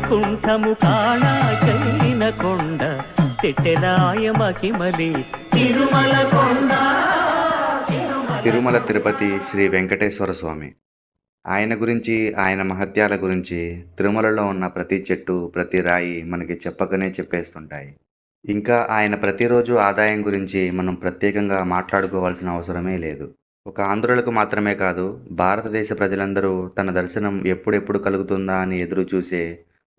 వైకుంఠము కాళాకైన కొండ తెట్టెరాయ మహిమలి తిరుమల కొండ. తిరుమల తిరుపతి శ్రీ వెంకటేశ్వర స్వామి. ఆయన గురించి, ఆయన మహత్యాల గురించి తిరుమలలో ఉన్న ప్రతి చెట్టు, ప్రతి రాయి మనకి చెప్పకనే చెప్పేస్తుంటాయి. ఇంకా ఆయన ప్రతిరోజు ఆదాయం గురించి మనం ప్రత్యేకంగా మాట్లాడుకోవాల్సిన అవసరమే లేదు. ఒక ఆంధ్రులకు మాత్రమే కాదు, భారతదేశ ప్రజలందరూ తన దర్శనం ఎప్పుడెప్పుడు కలుగుతుందా అని ఎదురు చూసే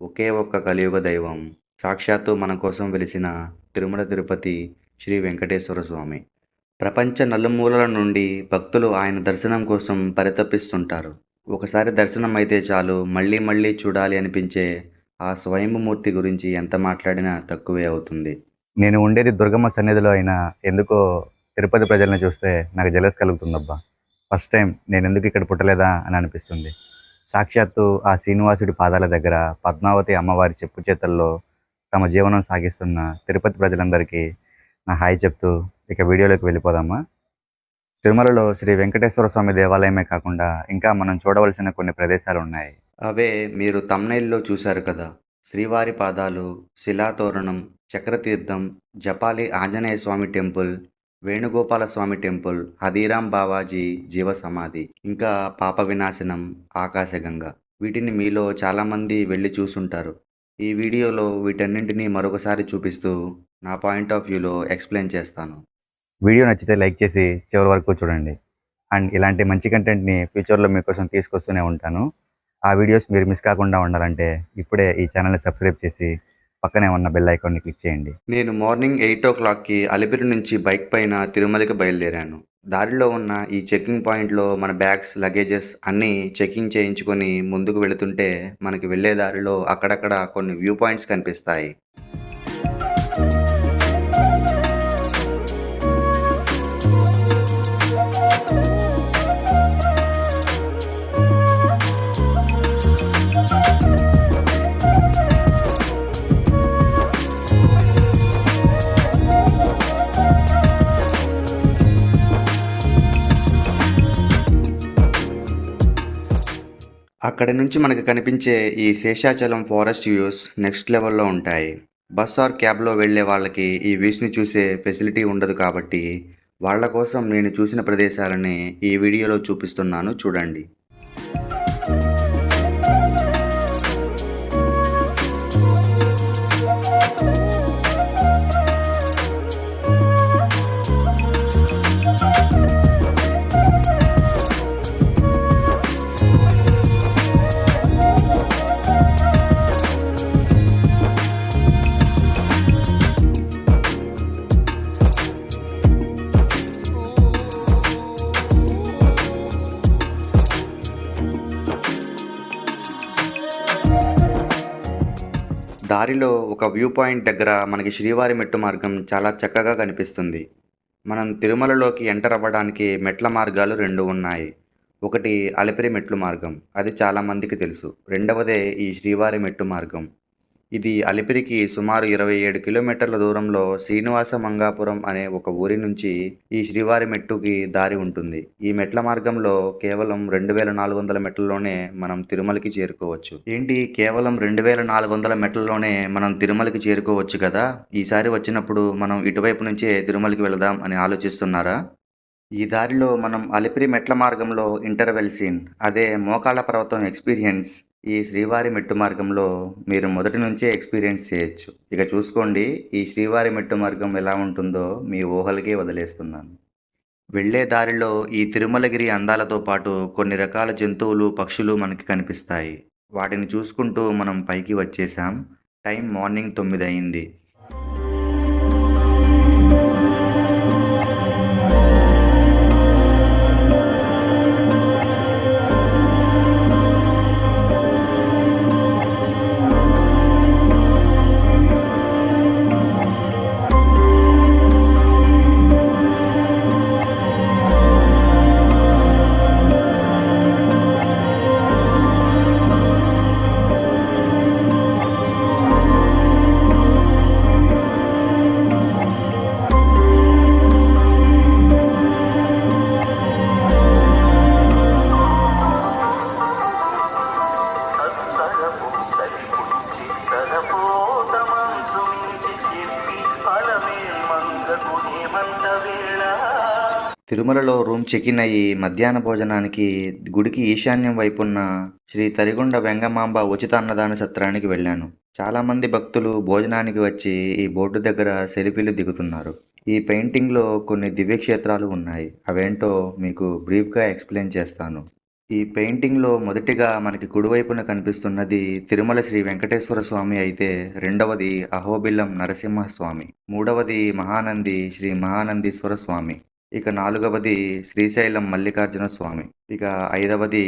ఒకే ఒక్క కలియుగ దైవం సాక్షాత్తు మన కోసం వెలిసిన తిరుమల తిరుపతి శ్రీ వెంకటేశ్వర స్వామి. ప్రపంచ నలుమూలల నుండి భక్తులు ఆయన దర్శనం కోసం పరితపిస్తుంటారు. ఒకసారి దర్శనం అయితే చాలు, మళ్ళీ మళ్ళీ చూడాలి అనిపించే ఆ స్వయంభూమూర్తి గురించి ఎంత మాట్లాడినా తక్కువే అవుతుంది. నేను ఉండేది దుర్గమ్మ సన్నిధిలో అయినా ఎందుకో తిరుపతి ప్రజల్ని చూస్తే నాకు జలస్ కలుగుతుందబ్బా. ఫస్ట్ టైం నేను ఎందుకు ఇక్కడ పుట్టలేదా అని అనిపిస్తుంది. సాక్షాత్తు ఆ శ్రీనివాసుడి పాదాల దగ్గర పద్మావతి అమ్మవారి చెప్పు చేతల్లో తమ జీవనం సాగిస్తున్న తిరుపతి ప్రజలందరికీ నా హాయ్ చెప్తూ ఇక వీడియోలోకి వెళ్ళిపోదామా. తిరుమలలో శ్రీ వెంకటేశ్వర స్వామి దేవాలయమే కాకుండా ఇంకా మనం చూడవలసిన కొన్ని ప్రదేశాలు ఉన్నాయి. అవే మీరు తమ్నైల్లో చూశారు కదా. శ్రీవారి పాదాలు, శిలాతోరణం, చక్రతీర్థం, జపాలి ఆంజనేయ స్వామి టెంపుల్, వేణుగోపాల స్వామి టెంపుల్, హదీరాం బావాజీ జీవ సమాధి, ఇంకా పాప వినాశనం, ఆకాశగంగ. వీటిని మీలో చాలామంది వెళ్ళి చూసుంటారు. ఈ వీడియోలో వీటన్నింటినీ మరొకసారి చూపిస్తూ నా పాయింట్ ఆఫ్ వ్యూలో ఎక్స్ప్లెయిన్ చేస్తాను. వీడియో నచ్చితే లైక్ చేసి చివరి వరకు చూడండి. అండ్ ఇలాంటి మంచి కంటెంట్ని ఫ్యూచర్లో మీకోసం తీసుకొస్తూనే ఉంటాను. ఆ వీడియోస్ మీరు మిస్ కాకుండా ఉండాలంటే ఇప్పుడే ఈ ఛానల్ని సబ్స్క్రైబ్ చేసి పక్కనే ఉన్న బెల్ ఐకాన్ని క్లిక్ చేయండి. నేను మార్నింగ్ 8 o'clockకి అలిపిరి నుంచి బైక్ పైన తిరుమలకి బయలుదేరాను. దారిలో ఉన్న ఈ చెకింగ్ పాయింట్లో మన బ్యాగ్స్, లగేజెస్ అన్నీ చెకింగ్ చేయించుకొని ముందుకు వెళుతుంటే మనకి వెళ్ళే దారిలో అక్కడక్కడ కొన్ని వ్యూ పాయింట్స్ కనిపిస్తాయి. అక్కడి నుంచి మనకు కనిపించే ఈ శేషాచలం ఫారెస్ట్ వ్యూస్ నెక్స్ట్ లెవెల్లో ఉంటాయి. బస్ ఆర్ క్యాబ్లో వెళ్ళే వాళ్ళకి ఈ వ్యూస్ని చూసే ఫెసిలిటీ ఉండదు కాబట్టి వాళ్ళ కోసం నేను చూసిన ప్రదేశాలని ఈ వీడియోలో చూపిస్తున్నాను, చూడండి. దారిలో ఒక వ్యూ పాయింట్ దగ్గర మనకి శ్రీవారి మెట్టు మార్గం చాలా చక్కగా కనిపిస్తుంది. మనం తిరుమలలోకి ఎంటర్ అవ్వడానికి మెట్ల మార్గాలు 2 ఉన్నాయి. ఒకటి అలిపిరి మెట్లు మార్గం, అది చాలామందికి తెలుసు. రెండవదే ఈ శ్రీవారి మెట్టు మార్గం. ఇది అలిపిరికి సుమారు 27 కిలోమీటర్ల దూరంలో శ్రీనివాస మంగాపురం అనే ఒక ఊరి నుంచి ఈ శ్రీవారి మెట్టుకి దారి ఉంటుంది. ఈ మెట్ల మార్గంలో కేవలం 2400 మెట్లలోనే మనం తిరుమలకి చేరుకోవచ్చు. ఏంటి, కేవలం 2400 మెట్లలోనే మనం తిరుమలకి చేరుకోవచ్చు కదా, ఈసారి వచ్చినప్పుడు మనం ఇటువైపు నుంచే తిరుమలకి వెళదాం అని ఆలోచిస్తున్నారా? ఈ దారిలో మనం అలిపిరి మెట్ల మార్గంలో ఇంటర్వెల్ సీన్, అదే మోకాళ్ళ పర్వతం ఎక్స్పీరియన్స్ ఈ శ్రీవారి మెట్టు మార్గంలో మీరు మొదటి నుంచే ఎక్స్పీరియన్స్ చేయొచ్చు. ఇక చూసుకోండి ఈ శ్రీవారి మెట్టు మార్గం ఎలా ఉంటుందో మీ ఊహలకే వదిలేస్తున్నాను. వెళ్ళే దారిలో ఈ తిరుమలగిరి అందాలతో పాటు కొన్ని రకాల జంతువులు, పక్షులు మనకి కనిపిస్తాయి. వాటిని చూసుకుంటూ మనం పైకి వచ్చేసాం. టైం మార్నింగ్ 9 అయింది. తిరుమలలో రూమ్ చెకిన్ అయ్యి మధ్యాహ్న భోజనానికి గుడికి ఈశాన్యం వైపున్న శ్రీ తరిగొండ వెంగమాంబ ఉచిత అన్నదాన సత్రానికి వెళ్ళాను. చాలామంది భక్తులు భోజనానికి వచ్చి ఈ బోర్డు దగ్గర సెల్ఫీలు దిగుతున్నారు. ఈ పెయింటింగ్లో కొన్ని దివ్యక్షేత్రాలు ఉన్నాయి. అవేంటో మీకు బ్రీఫ్గా ఎక్స్ప్లెయిన్ చేస్తాను. ఈ పెయింటింగ్లో మొదటిగా మనకి కుడివైపున కనిపిస్తున్నది తిరుమల శ్రీ వెంకటేశ్వర స్వామి అయితే, రెండవది అహోబిలం నరసింహస్వామి, మూడవది మహానంది శ్రీ మహానందీశ్వర స్వామి, ఇక నాలుగవది శ్రీశైలం మల్లికార్జున స్వామి, ఇక ఐదవది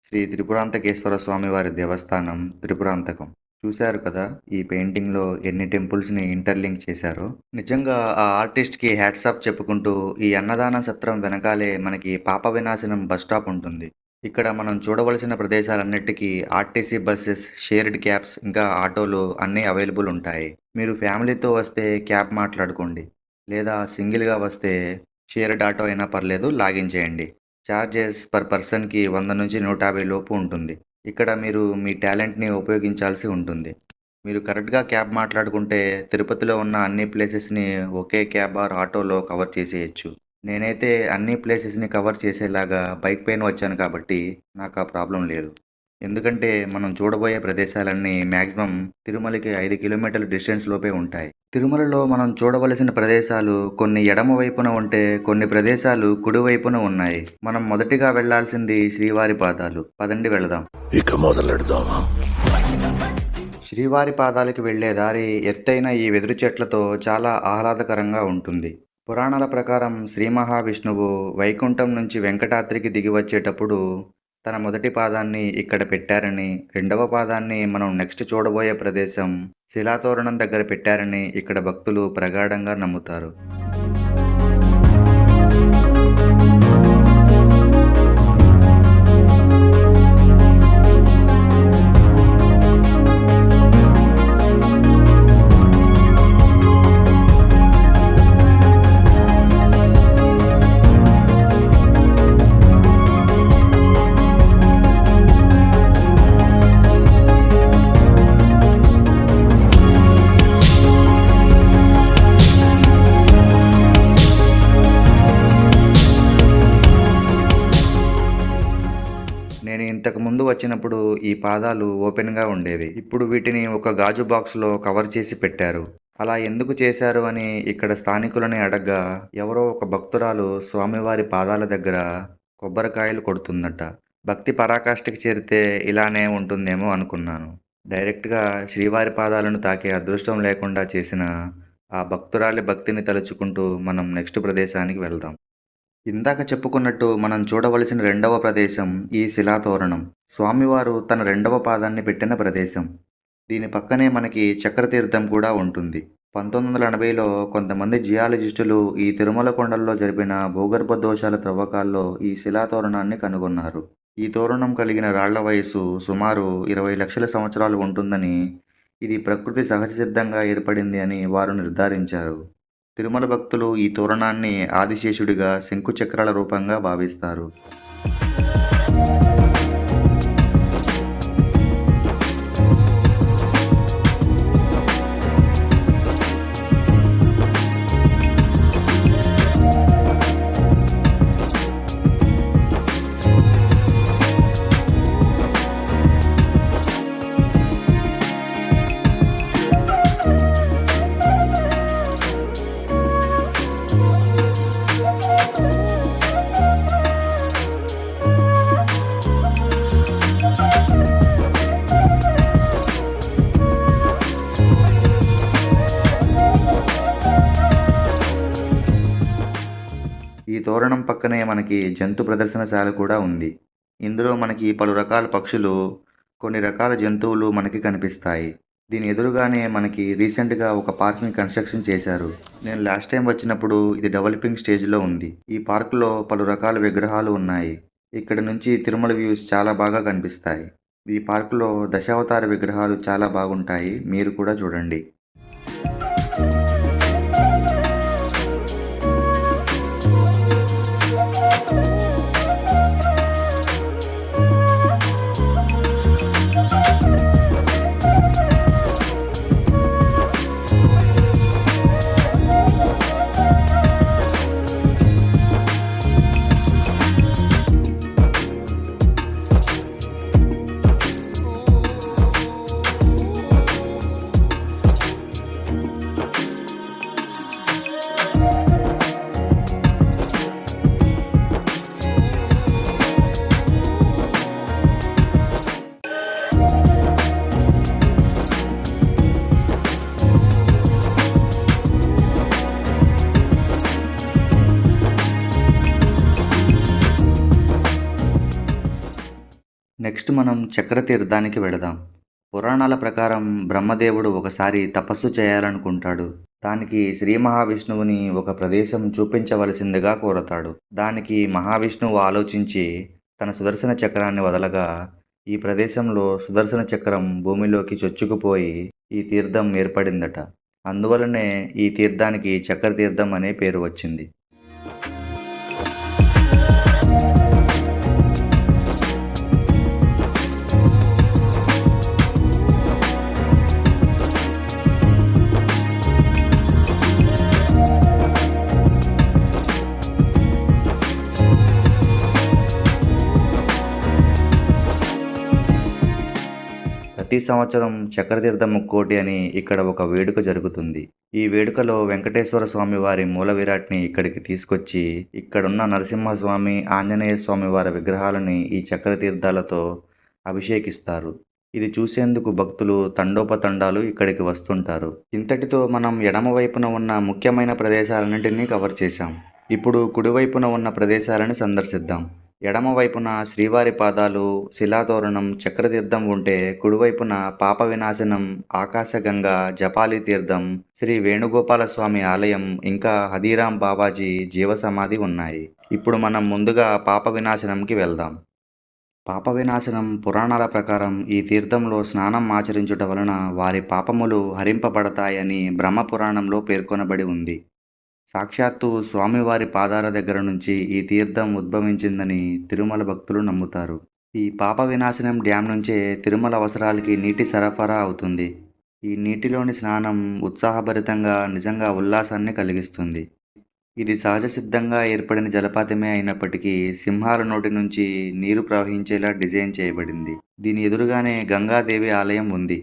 శ్రీ త్రిపురాంతకేశ్వర స్వామి వారి దేవస్థానం త్రిపురాంతకం. చూశారు కదా ఈ పెయింటింగ్లో ఎన్ని టెంపుల్స్ని ఇంటర్లింక్ చేశారో. నిజంగా ఆ ఆర్టిస్ట్కి హ్యాట్సాప్ చెప్పుకుంటూ ఈ అన్నదాన సత్రం వెనకాలే మనకి పాప వినాశనం బస్ స్టాప్ ఉంటుంది. ఇక్కడ మనం చూడవలసిన ప్రదేశాలన్నిటికీ ఆర్టీసీ బస్సెస్, షేర్డ్ క్యాబ్స్, ఇంకా ఆటోలు అన్నీ అవైలబుల్ ఉంటాయి. మీరు ఫ్యామిలీతో వస్తే క్యాబ్ మాట్లాడుకోండి, లేదా సింగిల్గా వస్తే షేర్డ్ ఆటో అయినా పర్లేదు, లాగిన్ చేయండి. ఛార్జెస్ పర్ పర్సన్కి 100 నుంచి 150 లోపు ఉంటుంది. ఇక్కడ మీరు మీ టాలెంట్ని ఉపయోగించాల్సి ఉంటుంది. మీరు కరెక్ట్గా క్యాబ్ మాట్లాడుకుంటే తిరుపతిలో ఉన్న అన్ని ప్లేసెస్ని ఒకే క్యాబ్ ఆర్ ఆటోలో కవర్ చేసేయచ్చు. నేనైతే అన్ని ప్లేసెస్ని కవర్ చేసేలాగా బైక్ పైన వచ్చాను కాబట్టి నాకు ఆ ప్రాబ్లం లేదు. ఎందుకంటే మనం చూడబోయే ప్రదేశాలన్నీ మ్యాక్సిమం తిరుమలకి 5 కిలోమీటర్ల డిస్టెన్స్ లోపే ఉంటాయి. తిరుమలలో మనం చూడవలసిన ప్రదేశాలు కొన్ని ఎడమ వైపున ఉంటే, కొన్ని ప్రదేశాలు కుడివైపున ఉన్నాయి. మనం మొదటిగా వెళ్లాల్సింది శ్రీవారి పాదాలు. పదండి వెళదాం. ఇక మొదలెడదామా? శ్రీవారి పాదాలకి వెళ్లే దారి ఎత్తైన ఈ వెదురు చెట్లతో చాలా ఆహ్లాదకరంగా ఉంటుంది. పురాణాల ప్రకారం శ్రీ మహావిష్ణువు వైకుంఠం నుంచి వెంకటాద్రికి దిగి వచ్చేటప్పుడు తన మొదటి పాదాన్ని ఇక్కడ పెట్టారని, రెండవ పాదాన్ని మనం నెక్స్ట్ చూడబోయే ప్రదేశం శిలాతోరణం దగ్గర పెట్టారని ఇక్కడ భక్తులు ప్రగాఢంగా నమ్ముతారు. నేను ఇంతకు ముందు వచ్చినప్పుడు ఈ పాదాలు ఓపెన్గా ఉండేవి. ఇప్పుడు వీటిని ఒక గాజు బాక్స్లో కవర్ చేసి పెట్టారు. అలా ఎందుకు చేశారు అని ఇక్కడ స్థానికులని అడగ్గా, ఎవరో ఒక భక్తురాలు స్వామివారి పాదాల దగ్గర కొబ్బరికాయలు కొడుతుందట. భక్తి పరాకాష్ఠకి చేరితే ఇలానే ఉంటుందేమో అనుకున్నాను. డైరెక్ట్గా శ్రీవారి పాదాలను తాకే అదృష్టం లేకుండా చేసిన ఆ భక్తురాలి భక్తిని తలుచుకుంటూ మనం నెక్స్ట్ ప్రదేశానికి వెళ్దాం. ఇందాక చెప్పుకున్నట్టు మనం చూడవలసిన రెండవ ప్రదేశం ఈ శిలాతోరణం. స్వామివారు తన రెండవ పాదాన్ని పెట్టిన ప్రదేశం. దీని పక్కనే మనకి చక్రతీర్థం కూడా ఉంటుంది. 1980లో కొంతమంది జియాలజిస్టులు ఈ తిరుమల కొండల్లో జరిపిన భూగర్భ దోషాల త్రవ్వకాల్లో ఈ శిలాతోరణాన్ని కనుగొన్నారు. ఈ తోరణం కలిగిన రాళ్ల వయసు సుమారు 20 లక్షల సంవత్సరాలు ఉంటుందని, ఇది ప్రకృతి సహజ సిద్ధంగా ఏర్పడింది అని వారు నిర్ధారించారు. తిరుమల భక్తులు ఈ తోరణాన్ని ఆదిశేషుడిగా శంకు చక్రాల రూపంగా భావిస్తారు. ఈ తోరణం పక్కనే మనకి జంతు ప్రదర్శనశాల కూడా ఉంది. ఇందులో మనకి పలు రకాల పక్షులు, కొన్ని రకాల జంతువులు మనకి కనిపిస్తాయి. దీని ఎదురుగానే మనకి రీసెంట్గా ఒక పార్క్ని కన్స్ట్రక్షన్ చేశారు. నేను లాస్ట్ టైం వచ్చినప్పుడు ఇది డెవలపింగ్ స్టేజ్లో ఉంది. ఈ పార్కులో పలు రకాల విగ్రహాలు ఉన్నాయి. ఇక్కడ నుంచి తిరుమల వ్యూస్ చాలా బాగా కనిపిస్తాయి. ఈ పార్కులో దశావతార విగ్రహాలు చాలా బాగుంటాయి. మీరు కూడా చూడండి. మనం చక్ర తీర్థానికి వెళదాం. పురాణాల ప్రకారం బ్రహ్మదేవుడు ఒకసారి తపస్సు చేయాలనుకుంటాడు. దానికి శ్రీ మహావిష్ణువుని ఒక ప్రదేశం చూపించవలసిందిగా కోరతాడు. దానికి మహావిష్ణువు ఆలోచించి తన సుదర్శన చక్రాన్ని వదలగా ఈ ప్రదేశంలో సుదర్శన చక్రం భూమిలోకి చొచ్చుకుపోయి ఈ తీర్థం ఏర్పడిందట. అందువలనే ఈ తీర్థానికి చక్ర తీర్థం అనే పేరు వచ్చింది. ప్రతి సంవత్సరం చక్రతీర్థ ముక్కోటి అని ఇక్కడ ఒక వేడుక జరుగుతుంది. ఈ వేడుకలో వెంకటేశ్వర స్వామి వారి మూల విరాట్ని ఇక్కడికి తీసుకొచ్చి ఇక్కడున్న నరసింహస్వామి, ఆంజనేయ స్వామి వారి విగ్రహాలని ఈ చక్రతీర్థాలతో అభిషేకిస్తారు. ఇది చూసేందుకు భక్తులు తండోపతండాలు ఇక్కడికి వస్తుంటారు. ఇంతటితో మనం ఎడమ వైపున ఉన్న ముఖ్యమైన ప్రదేశాలన్నింటినీ కవర్ చేశాం. ఇప్పుడు కుడివైపున ఉన్న ప్రదేశాలను సందర్శిద్దాం. ఎడమ వైపున శ్రీవారి పాదాలు, శిలాతోరణం, చక్రతీర్థం ఉంటే కుడివైపున పాప వినాశనం, ఆకాశగంగ, జపాలి తీర్థం, శ్రీ వేణుగోపాల స్వామి ఆలయం, ఇంకా హదీరాం బాబాజీ జీవసమాధి ఉన్నాయి. ఇప్పుడు మనం ముందుగా పాప వినాశనంకి వెళ్దాం. పాప వినాశనం పురాణాల ప్రకారం ఈ తీర్థంలో స్నానం ఆచరించుట వలన వారి పాపములు హరింపబడతాయని బ్రహ్మపురాణంలో పేర్కొనబడి ఉంది. సాక్షాత్తు స్వామివారి పాదాల దగ్గర నుంచి ఈ తీర్థం ఉద్భవించిందని తిరుమల భక్తులు నమ్ముతారు. ఈ పాప వినాశనం డ్యాం నుంచే తిరుమల అవసరాలకి నీటి సరఫరా అవుతుంది. ఈ నీటిలోని స్నానం ఉత్సాహభరితంగా నిజంగా ఉల్లాసాన్ని కలిగిస్తుంది. ఇది సహజ సిద్ధంగా ఏర్పడిన జలపాతమే అయినప్పటికీ సింహాల నోటి నుంచి నీరు ప్రవహించేలా డిజైన్ చేయబడింది. దీని ఎదురుగానే గంగాదేవి ఆలయం ఉంది.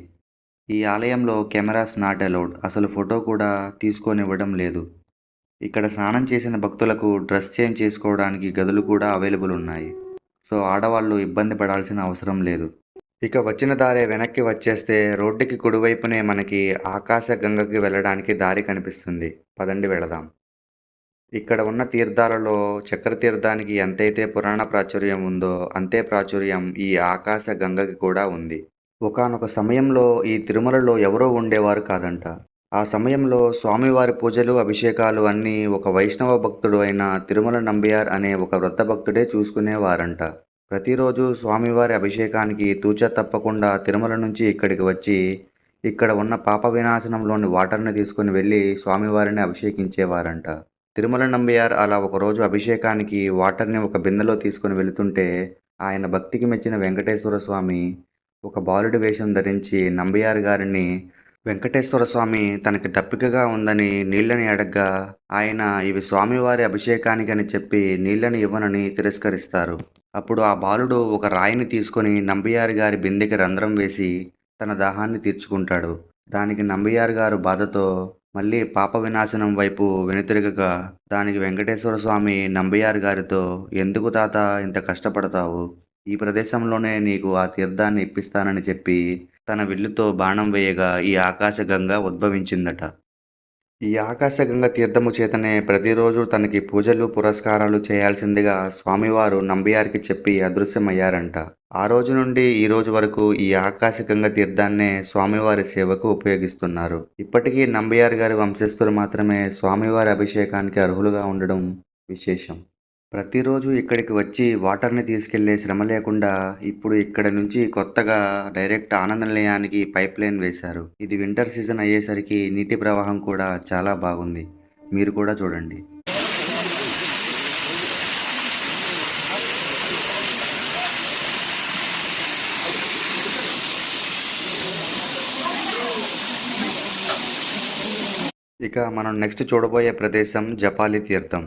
ఈ ఆలయంలో కెమెరాస్ నాట్ అలౌడ్, అసలు ఫోటో కూడా తీసుకొనివ్వడం లేదు. ఇక్కడ స్నానం చేసిన భక్తులకు డ్రెస్ చేంజ్ చేసుకోవడానికి గదులు కూడా అవైలబుల్ ఉన్నాయి. సో ఆడవాళ్ళు ఇబ్బంది పడాల్సిన అవసరం లేదు. ఇక వచ్చిన దారే వెనక్కి వచ్చేస్తే రోడ్డుకి కుడివైపునే మనకి ఆకాశ గంగకి వెళ్ళడానికి దారి కనిపిస్తుంది. పదండి వెళదాం. ఇక్కడ ఉన్న తీర్థాలలో చక్ర తీర్థానికి ఎంతైతే పురాణ ప్రాచుర్యం ఉందో అంతే ప్రాచుర్యం ఈ ఆకాశ గంగకి కూడా ఉంది. ఒకానొక సమయంలో ఈ తిరుమలలో ఎవరో ఉండేవారు కాదంట. ఆ సమయంలో స్వామివారి పూజలు, అభిషేకాలు అన్నీ ఒక వైష్ణవ భక్తుడు అయిన తిరుమల నంబియార్ అనే ఒక వృద్ధ భక్తుడే చూసుకునేవారంట. ప్రతిరోజు స్వామివారి అభిషేకానికి తూచా తప్పకుండా తిరుమల నుంచి ఇక్కడికి వచ్చి ఇక్కడ ఉన్న పాప వినాశనంలోని వాటర్ని తీసుకుని వెళ్ళి స్వామివారిని అభిషేకించేవారంట. తిరుమల నంబియార్ అలా ఒకరోజు అభిషేకానికి వాటర్ని ఒక బిందెలో తీసుకుని వెళుతుంటే ఆయన భక్తికి మెచ్చిన వెంకటేశ్వర స్వామి ఒక బాలుడి వేషం ధరించి నంబియార్ గారిని వెంకటేశ్వర స్వామి తనకి దప్పికగా ఉందని నీళ్ళని అడగ్గా ఆయన ఇవి స్వామివారి అభిషేకానికని చెప్పి నీళ్ళని ఇవ్వనని తిరస్కరిస్తారు. అప్పుడు ఆ బాలుడు ఒక రాయిని తీసుకొని నంబియార్ గారి బిందెకి రంధ్రం వేసి తన దాహాన్ని తీర్చుకుంటాడు. దానికి నంబియార్ గారు బాధతో మళ్ళీ పాప వినాశనం వైపు వెనుతిరగగా దానికి వెంకటేశ్వర స్వామి నంబియార్ గారితో, ఎందుకు తాత ఇంత కష్టపడతావు, ఈ ప్రదేశంలోనే నీకు ఆ తీర్థాన్ని ఇప్పిస్తానని చెప్పి తన విల్లుతో బాణం వేయగా ఈ ఆకాశగంగ ఉద్భవించిందట. ఈ ఆకాశగంగ తీర్థము చేతనే ప్రతిరోజు తనకి పూజలు, పురస్కారాలు చేయాల్సిందిగా స్వామివారు నంబియార్కి చెప్పి అదృశ్యమయ్యారంట. ఆ రోజు నుండి ఈ రోజు వరకు ఈ ఆకాశగంగ తీర్థాన్నే స్వామివారి సేవకు ఉపయోగిస్తున్నారు. ఇప్పటికీ నంబియార్ గారి వంశస్థులు మాత్రమే స్వామివారి అభిషేకానికి అర్హులుగా ఉండడం విశేషం. ప్రతిరోజు ఇక్కడికి వచ్చి వాటర్ని తీసుకెళ్లే శ్రమ లేకుండా ఇప్పుడు ఇక్కడ నుంచి కొత్తగా డైరెక్ట్ ఆనంద నిలయానికి పైప్ లైన్ వేశారు. ఇది వింటర్ సీజన్ అయ్యేసరికి నీటి ప్రవాహం కూడా చాలా బాగుంది. మీరు కూడా చూడండి. ఇక మనం నెక్స్ట్ చూడబోయే ప్రదేశం జపాలి తీర్థం.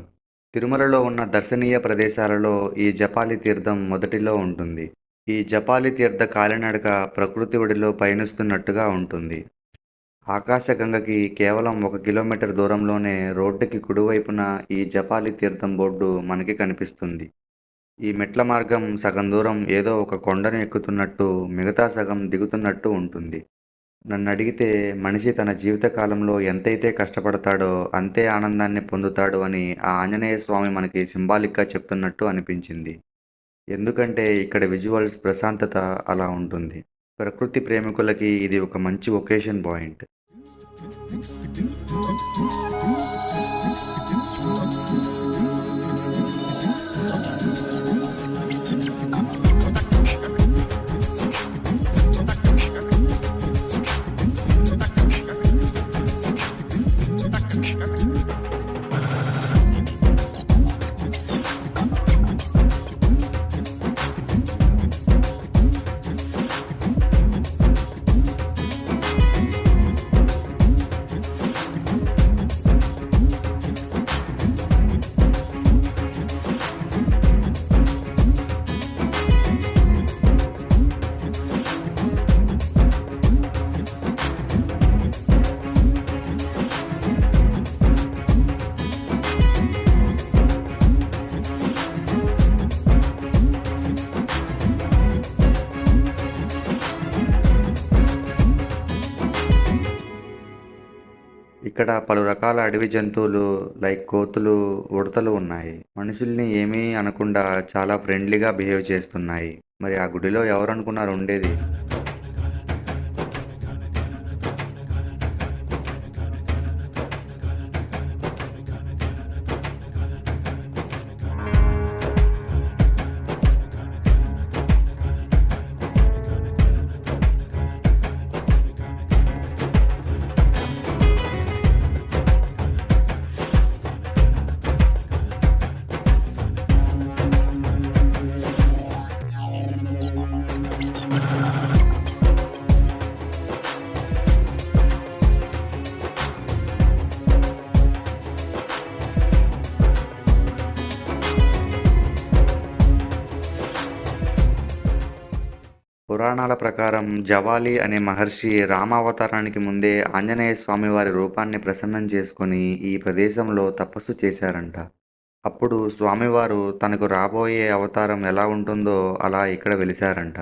తిరుమలలో ఉన్న దర్శనీయ ప్రదేశాలలో ఈ జపాలి తీర్థం మొదటిలో ఉంటుంది. ఈ జపాలి తీర్థ కాలినడక ప్రకృతి ఒడిలో పయనిస్తున్నట్టుగా ఉంటుంది. ఆకాశగంగకి కేవలం 1 కిలోమీటర్ దూరంలోనే రోడ్డుకి కుడివైపున ఈ జపాలి తీర్థం బోర్డు మనకి కనిపిస్తుంది. ఈ మెట్ల మార్గం సగం దూరం ఏదో ఒక కొండను ఎక్కుతున్నట్టు, మిగతా సగం దిగుతున్నట్టు ఉంటుంది. నన్ను అడిగితే మనిషి తన జీవితకాలంలో ఎంతైతే కష్టపడతాడో అంతే ఆనందాన్ని పొందుతాడు అని ఆ ఆంజనేయ స్వామి మనకి సింబాలిక్గా చెప్తున్నట్టు అనిపించింది. ఎందుకంటే ఇక్కడ విజువల్స్ ప్రశాంతత అలా ఉంటుంది. ప్రకృతి ప్రేమికులకి ఇది ఒక మంచి ఒకేషన్ పాయింట్. ఇక్కడ పలు రకాల అడవి జంతువులు లైక్ కోతులు, ఉడతలు ఉన్నాయి. మనుషుల్ని ఏమీ అనకుండా చాలా ఫ్రెండ్లీగా బిహేవ్ చేస్తున్నాయి. మరి ఆ గుడిలో ఎవరనుకున్నారు ఉండేది? పురాణాల ప్రకారం జవాలి అనే మహర్షి రామావతారానికి ముందే ఆంజనేయ స్వామి వారి రూపాన్ని ప్రసన్నం చేసుకొని ఈ ప్రదేశంలో తపస్సు చేశారంట. అప్పుడు స్వామివారు తనకు రాబోయే అవతారం ఎలా ఉంటుందో అలా ఇక్కడ వెలిశారంట.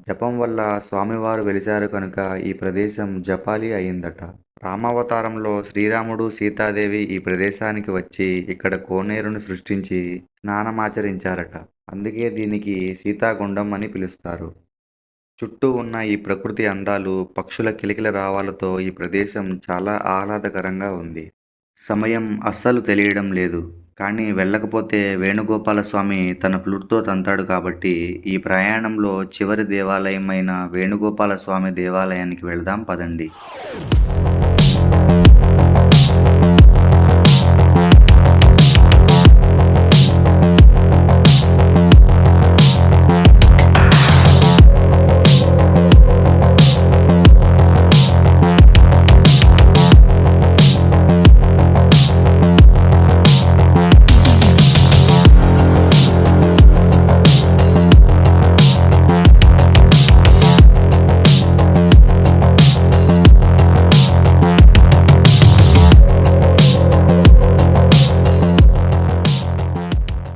జపం వల్ల స్వామివారు వెలిశారు కనుక ఈ ప్రదేశం జపాలి అయిందట. రామావతారంలో శ్రీరాముడు, సీతాదేవి ఈ ప్రదేశానికి వచ్చి ఇక్కడ కోనేరును సృష్టించి స్నానమాచరించారట. అందుకే దీనికి సీతాగుండం అని పిలుస్తారు. చుట్టూ ఉన్న ఈ ప్రకృతి అందాలు, పక్షుల కిలకిల రావాలతో ఈ ప్రదేశం చాలా ఆహ్లాదకరంగా ఉంది. సమయం అస్సలు తెలియడం లేదు. కానీ వెళ్ళకపోతే వేణుగోపాలస్వామి తన ఫ్లూట్తో తంతాడు కాబట్టి ఈ ప్రయాణంలో చివరి దేవాలయం అయిన వేణుగోపాలస్వామి దేవాలయానికి వెళ్దాం పదండి.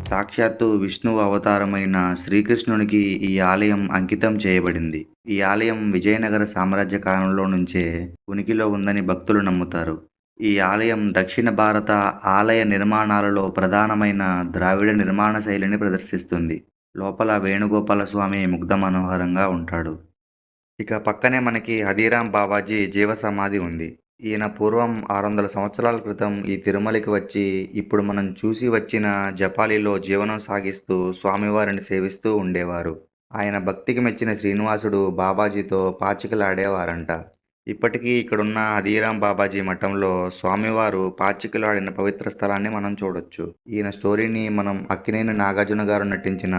సాక్షాత్తు విష్ణువు అవతారమైన శ్రీకృష్ణునికి ఈ ఆలయం అంకితం చేయబడింది. ఈ ఆలయం విజయనగర సామ్రాజ్య కాలంలో నుంచే ఉనికిలో ఉందని భక్తులు నమ్ముతారు. ఈ ఆలయం దక్షిణ భారత ఆలయ నిర్మాణాలలో ప్రధానమైన ద్రావిడ నిర్మాణ శైలిని ప్రదర్శిస్తుంది. లోపల వేణుగోపాల స్వామి ముగ్ధ మనోహరంగా ఉంటాడు. ఇక పక్కనే మనకి హదీరాం బాబాజీ జీవ సమాధి ఉంది. ఈయన పూర్వం 600 సంవత్సరాల క్రితం ఈ తిరుమలకి వచ్చి ఇప్పుడు మనం చూసి వచ్చిన జపాలిలో జీవనం సాగిస్తూ స్వామివారిని సేవిస్తూ ఉండేవారు. ఆయన భక్తికి మెచ్చిన శ్రీనివాసుడు బాబాజీతో పాచికలాడేవారంట. ఇప్పటికీ ఇక్కడున్న హదీరాం బాబాజీ మఠంలో స్వామివారు పాచికలాడిన పవిత్ర స్థలాన్ని మనం చూడొచ్చు. ఈయన స్టోరీని మనం అక్కినేని నాగార్జున గారు నటించిన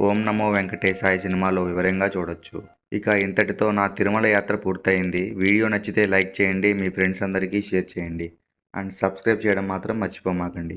ఓం నమో వెంకటేశాయ సినిమాలో వివరంగా చూడొచ్చు. ఇక ఇంతటితో నా తిరుమల యాత్ర పూర్తయింది. వీడియో నచ్చితే లైక్ చేయండి, మీ ఫ్రెండ్స్ అందరికీ షేర్ చేయండి అండ్ సబ్స్క్రైబ్ చేయడం మాత్రం మర్చిపోమాకండి.